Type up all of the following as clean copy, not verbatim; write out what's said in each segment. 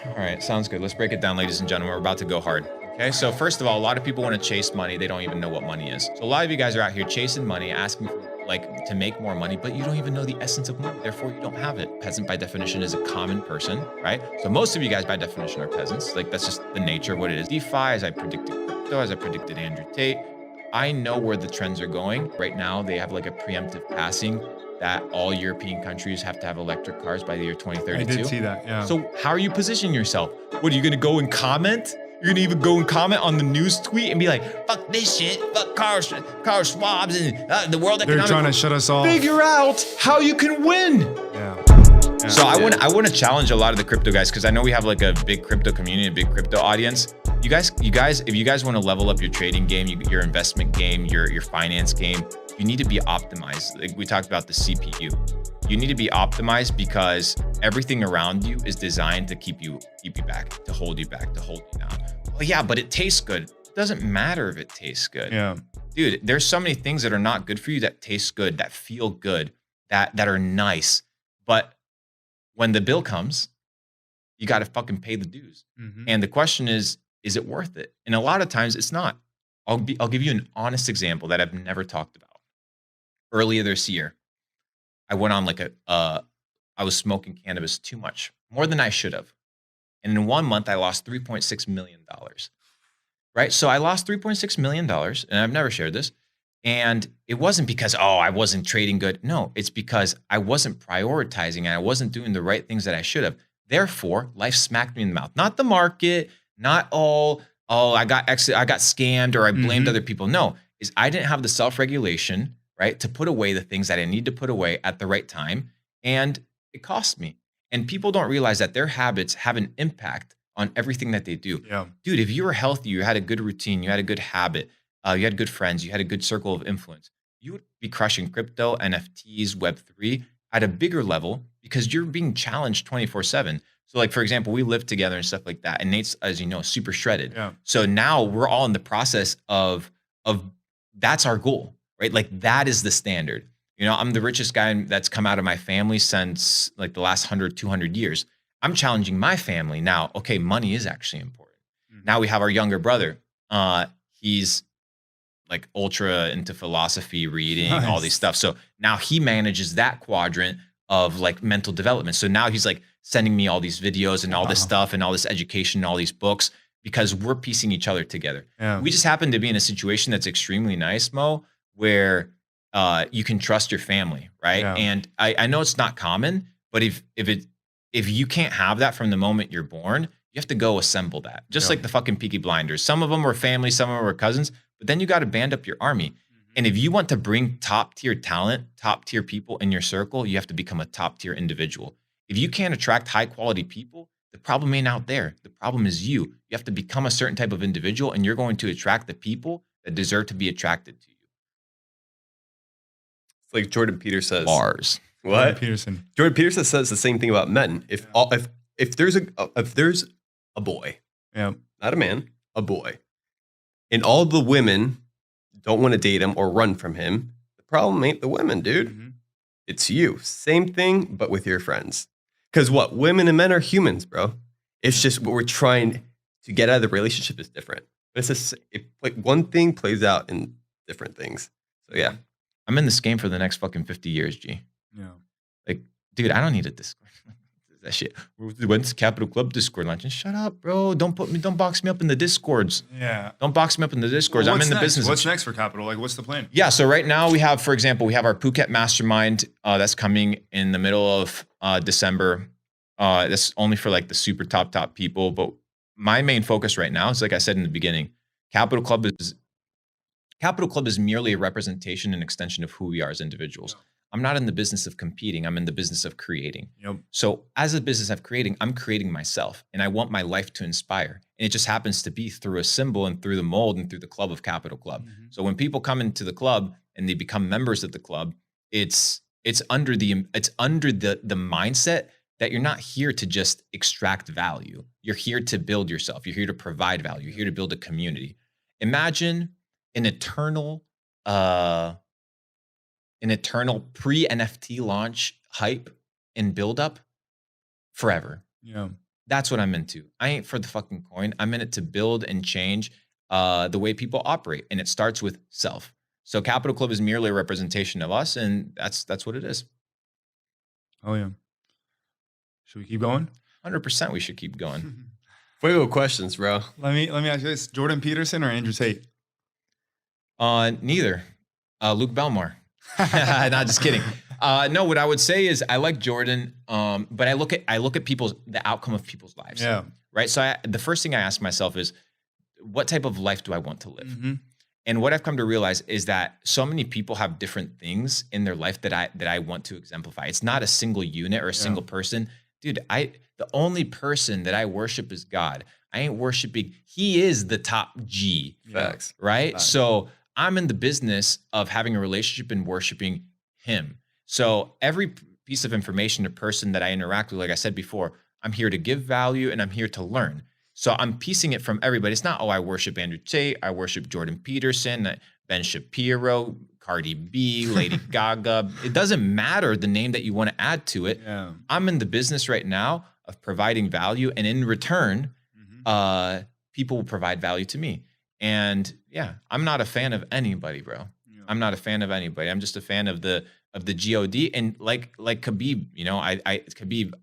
All right, sounds good. Let's break it down, ladies and gentlemen. We're about to go hard. Okay, so first of all, a lot of people want to chase money. They don't even know what money is. So a lot of you guys are out here chasing money, asking for like to make more money, but you don't even know the essence of money. Therefore, you don't have it. Peasant by definition is a common person, right? So most of you guys by definition are peasants. Like that's just the nature of what it is. DeFi, as I predicted crypto, as I predicted Andrew Tate. I know where the trends are going. Right now, they have like a preemptive passing that all European countries have to have electric cars by the year I 2032. did see that. Yeah. So how are you positioning yourself? What are you going to go and comment? You're going to even go and comment on the news tweet and be like, fuck this shit, fuck car swabs and the World Economic. They're trying to shut us off. Figure out how you can win. Yeah. So I want to challenge a lot of the crypto guys because I know we have like a big crypto community, a big crypto audience. You guys, if you guys want to level up your trading game, your investment game, your finance game, you need to be optimized. Like we talked about the CPU. You need to be optimized because everything around you is designed to keep you back, to hold you back, to hold you down. Oh yeah, but it tastes good. It doesn't matter if it tastes good. Yeah. Dude, there's so many things that are not good for you that taste good, that feel good, that are nice. But when the bill comes, you got to fucking pay the dues. Mm-hmm. And the question is it worth it? And a lot of times it's not. I'll give you an honest example that I've never talked about. Earlier this year, I went on like I was smoking cannabis too much, more than I should have. And in 1 month, I lost $3.6 million, right? So I lost $3.6 million, and I've never shared this. And it wasn't because, I wasn't trading good. No, it's because I wasn't prioritizing and I wasn't doing the right things that I should have. Therefore, life smacked me in the mouth. Not the market, not I got scammed or I blamed other people. No, is I didn't have the self-regulation, right, to put away the things that I need to put away at the right time. And it cost me. And people don't realize that their habits have an impact on everything that they do. Yeah. Dude, if you were healthy, you had a good routine, you had a good habit, you had good friends, you had a good circle of influence, you would be crushing crypto, NFTs, Web3 at a bigger level because you're being challenged 24/7. So like, for example, we live together and stuff like that. And Nate's, as you know, super shredded. Yeah. So now we're all in the process of that's our goal, right? Like that is the standard. You know, I'm the richest guy that's come out of my family since like the last 100, 200 years. I'm challenging my family now. Okay, money is actually important. Now we have our younger brother. He's like ultra into philosophy, reading, all these stuff. So now he manages that quadrant of like mental development. So now he's like sending me all these videos and all this stuff and all this education and all these books because we're piecing each other together. Yeah. We just happen to be in a situation that's extremely nice, Mo, where you can trust your family, right? Yeah. And I know it's not common, but if you can't have that from the moment you're born, you have to go assemble that. Just like the fucking Peaky Blinders. Some of them were family, some of them were cousins, but then you got to band up your army. And if you want to bring top tier talent, top tier people in your circle, you have to become a top tier individual. If you can't attract high quality people, the problem ain't out there. The problem is you. You have to become a certain type of individual and you're going to attract the people that deserve to be attracted to you. It's like Jordan Peterson says. Bars. What? Jordan Peterson says the same thing about men. If there's a boy, Yeah. not a man, a boy, and all the women don't want to date him or run from him, the problem ain't the women, dude. It's you. Same thing, but with your friends. Because what? Women and men are humans, bro. It's just what we're trying to get out of the relationship is different. But it's like one thing plays out in different things. So yeah. I'm in this game for the next fucking 50 years, G. Yeah. Like, dude, I don't need a Discord. That shit. We went to Capital Club Discord lunch and shut up, bro. Don't box me up in the Discords. Yeah. Don't box me up in the Discords. Well, I'm in the next? business. What's next for Capital? Like, what's the plan? Yeah. So right now we have, for example, we have our Phuket Mastermind that's coming in the middle of December. That's only for like the super top people. But my main focus right now is, like I said in the beginning, Capital Club is merely a representation and extension of who we are as individuals. Yeah. I'm not in the business of competing. I'm in the business of creating. Yep. So as a business of creating, I'm creating myself and I want my life to inspire. And it just happens to be through a symbol and through the mold and through the club of Capital Club. So when people come into the club and they become members of the club, it's under the mindset that you're not here to just extract value. You're here to build yourself. You're here to provide value. You're here to build a community. Imagine an eternal pre-NFT launch hype and build up forever. Yeah. That's what I'm into. I ain't for the fucking coin. I'm in it to build and change the way people operate. And it starts with self. So Capital Club is merely a representation of us. And that's what it is. Oh, yeah. Should we keep going? 100% we should keep going. Fuego questions, bro. Let me ask you this. Jordan Peterson or Andrew Tate? Neither. Luke Belmar. Not just kidding. No, what I would say is I like Jordan, but I look at the outcome of people's lives. Yeah. Right. So the first thing I ask myself is, what type of life do I want to live? Mm-hmm. And what I've come to realize is that so many people have different things in their life that I want to exemplify. It's not a single unit or a single person. Dude, the only person that I worship is God. I ain't worshiping. He is the top G. Facts. Right. Facts. So I'm in the business of having a relationship and worshiping him. So every piece of information or person that I interact with, like I said before, I'm here to give value and I'm here to learn. So I'm piecing it from everybody. It's not, oh, I worship Andrew Tate, I worship Jordan Peterson, Ben Shapiro, Cardi B, Lady Gaga. It doesn't matter the name that you want to add to it. Yeah. I'm in the business right now of providing value, and in return, people will provide value to me. And yeah, I'm not a fan of anybody, bro. Yeah. I'm not a fan of anybody. I'm just a fan of the God, and like Khabib, Khabib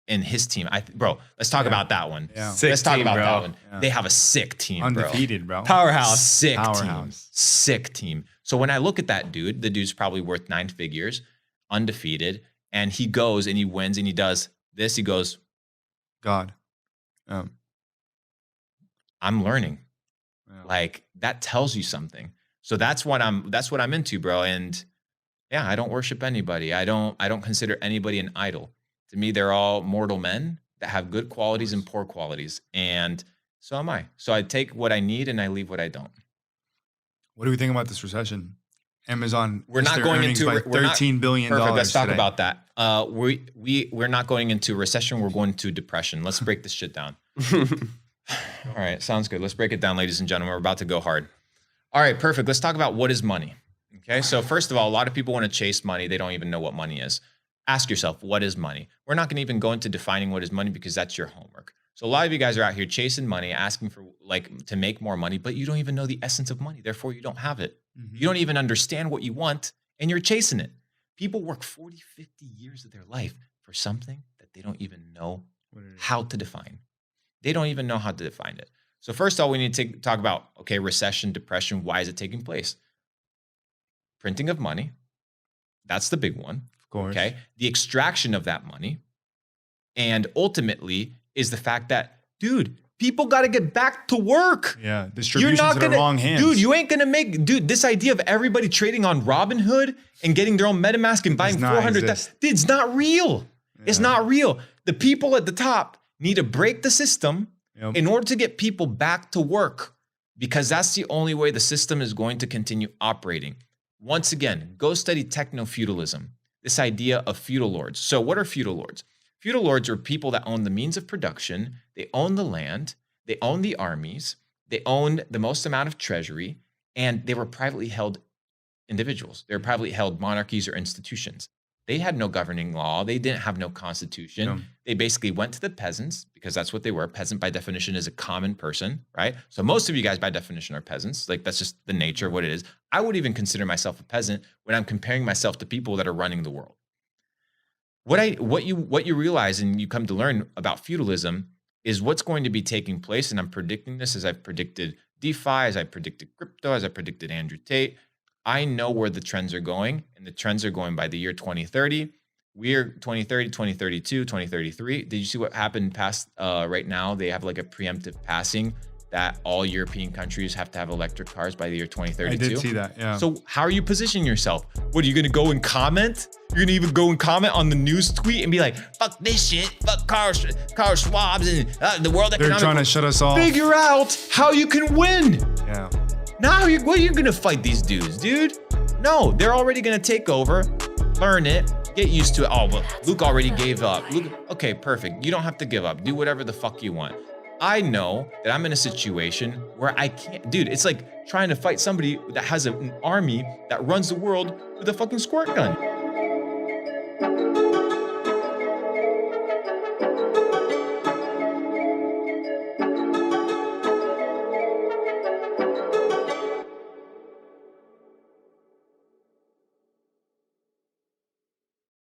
and his team. Bro, let's talk about that one. Yeah. Let's talk about bro. that one. Yeah. They have a sick team, Undefeated, bro. Powerhouse. Sick team. Powerhouse. Sick team. So when I look at that dude, the dude's probably worth 9 figures, undefeated, and he goes and he wins and he does this. He goes, God. I'm learning. Yeah. Like that tells you something. So that's what I'm into, bro. And yeah, I don't worship anybody. I don't consider anybody an idol. To me, they're all mortal men that have good qualities and poor qualities. And so am I. So I take what I need and I leave what I don't. What do we think about this recession? Amazon. We're not going into $13 billion. Perfect. Let's talk today. about that. We're not going into recession. We're going to depression. Let's break this shit down. All right. Sounds good. Let's break it down, ladies and gentlemen. We're about to go hard. All right. Perfect. Let's talk about what is money. Okay. So first of all, a lot of people want to chase money. They don't even know what money is. Ask yourself, what is money? We're not going to even go into defining what is money because that's your homework. So a lot of you guys are out here chasing money, asking for to make more money, but you don't even know the essence of money. Therefore, you don't have it. Mm-hmm. You don't even understand what you want and you're chasing it. People work 40, 50 years of their life for something that they don't even know how to define. They don't even know how to define it. So first of all, we need to talk about, okay, recession, depression, why is it taking place? Printing of money. That's the big one. Of course. Okay. The extraction of that money. And ultimately is the fact that, dude, people got to get back to work. Yeah. Distribution to the wrong hands. Dude, you ain't going to make, this idea of everybody trading on Robinhood and getting their own MetaMask and buying 400,000. Dude, it's not real. Yeah. It's not real. The people at the top need to break the system in order to get people back to work, because that's the only way the system is going to continue operating. Once again, go study techno-feudalism, this idea of feudal lords. So what are feudal lords? Feudal lords are people that own the means of production, they own the land, they own the armies, they own the most amount of treasury, and they were privately held individuals. They were privately held monarchies or institutions. They had no governing law. They didn't have no constitution. No. They basically went to the peasants, because that's what they were. A peasant by definition is a common person, right? So most of you guys by definition are peasants. Like that's just the nature of what it is. I would even consider myself a peasant when I'm comparing myself to people that are running the world. What you realize and you come to learn about feudalism is what's going to be taking place. And I'm predicting this as I've predicted DeFi, as I predicted crypto, as I predicted Andrew Tate. I know where the trends are going, and the trends are going by the year 2030. We're 2030, 2032, 2033. Did you see what happened past right now? They have like a preemptive passing that all European countries have to have electric cars by the year 2032. I did see that, yeah. So how are you positioning yourself? What, are you going to go and comment? You're going to even go and comment on the news tweet and be like, fuck this shit, fuck car swabs and the World Economic. They're trying to shut us off. Figure out how you can win. Yeah. Now, what are you going to fight these dudes, dude? No, they're already going to take over, learn it, get used to it. Oh, well, Luke already gave up. Luke, okay, perfect. You don't have to give up. Do whatever the fuck you want. I know that I'm in a situation where I can't, dude, it's like trying to fight somebody that has an army that runs the world with a fucking squirt gun.